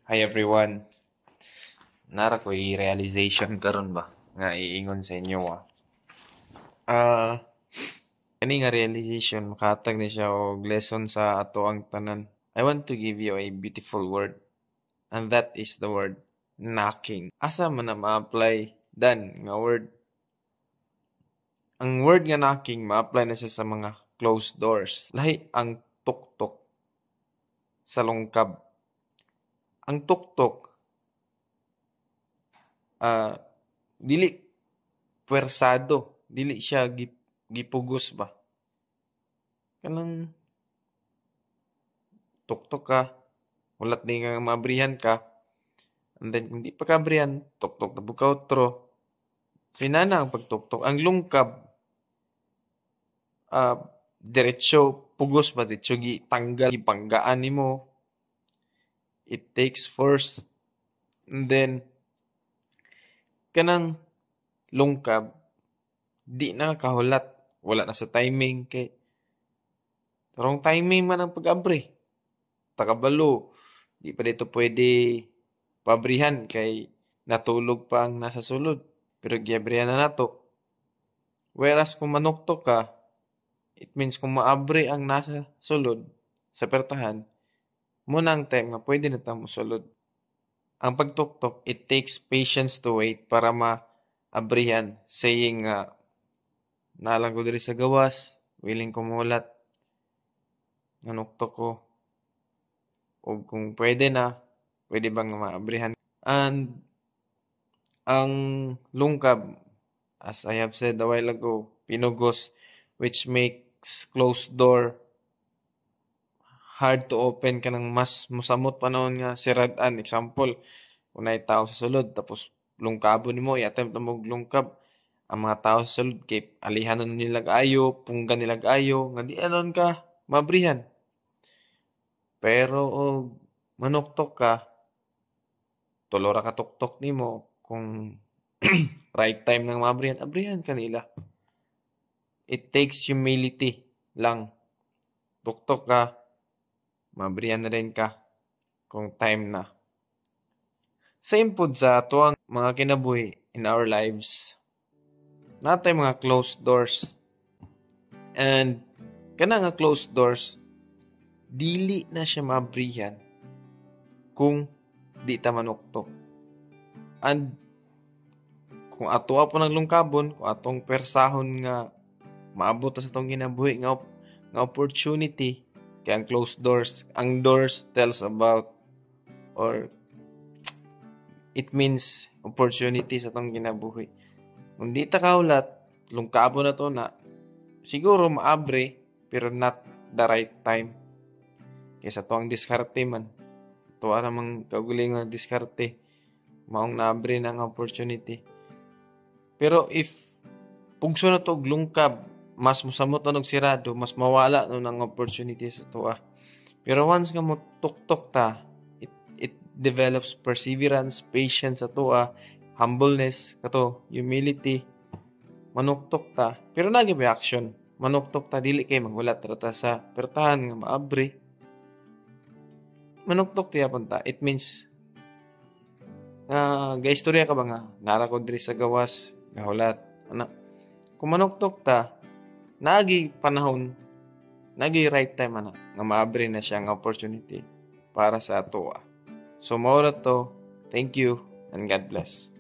Hi everyone. Nara ko'y realization karon ba nga iingon sa inyo Ah, kani nga realization makatag ni siya og lesson sa ato ang tanan. I want to give you a beautiful word and that is the word knocking. Asa man na ma-apply dan nga word? Ang word nga knocking ma-apply na siya sa mga closed doors. Lahi ang tuktok sa lungkab. Ang tuktok ah dili puwersado, dili siya gipugos ba. Kanang tuktok ka, ulat ni nga maabrihan ka, and then kung di pa kabrihan, tuktok na bukaw tro. Finana ang pagtuktok. Ang lungkab, diretso, pugos ba, diretso tanggal, gipanggaan nimo. It takes force. And then, kanang lungkab, di na kahulat. Wala na sa timing. Kay, tarong timing man ang pag-abri. Takabalo, di pa dito pwede pabrihan kay natulog pa ang nasa sulod. Pero giabrihan na nato. Whereas kung manuktok ka, it means kung maabri ang nasa sulod sa pertahan, muna ang time nga pwede na tamo sulod. Ang pagtuktok, it takes patience to wait para maabrihan. Saying nalang ko diri sa gawas, willing kumulat, nanuktok ko, o kung pwede na, pwede bang maabrihan. And ang lungkab, as I have said a while ago, pinugos, which makes closed door hard to open ka ng mas musamot panahon nga siradan. Example, unay tao sa sulod, tapos lungkabo nimo i-attempt na lungkab. Ang mga tao sa sulod, kay alihan na nila ayo, punggan nila ayo, nga di anon ka, mabrihan. Pero manuktok ka, tulora ka tuktok nimo, kung right time nang mabrihan, abrihan kanila. It takes humility lang. Tuktok ka, mabrihan na rin ka kung time na. Same pod sa ato ang mga kinabuhi in our lives. Natay mga closed doors. And kana nga closed doors, dili na siya mabrihan kung di ta manuktok. And kung ato po ng lungkabon, kung atong persahon nga maabot sa atong kinabuhi nga opportunity, kaya ang closed doors, ang doors tells about or it means opportunity sa atong kinabuhi. Kung di ta kaulat, lungkabo na to na, siguro maabre, pero not the right time. Kaysa to ang diskarte man. Ito namang kaguling nga diskarte. Maong naabre na ang opportunity. Pero if pugso na to lungkab, mas musamot na sirado, mas mawala no ng opportunity sa to. Pero once nga mo tuktok ta, it develops perseverance, patience sa to, humbleness, kato, humility, manuktok ta. Pero naging action, manuktok ta, dili kay magulat rata sa pertahan nga maabri. Manuktok tiya ta, it means gaistorya ka ba nga, nara ko diri sa gawas, gahulat, kung manuktok ta, nagi panahon, nagi right time nga maabri na siya nga opportunity para sa ato. So, maura to, thank you, and God bless.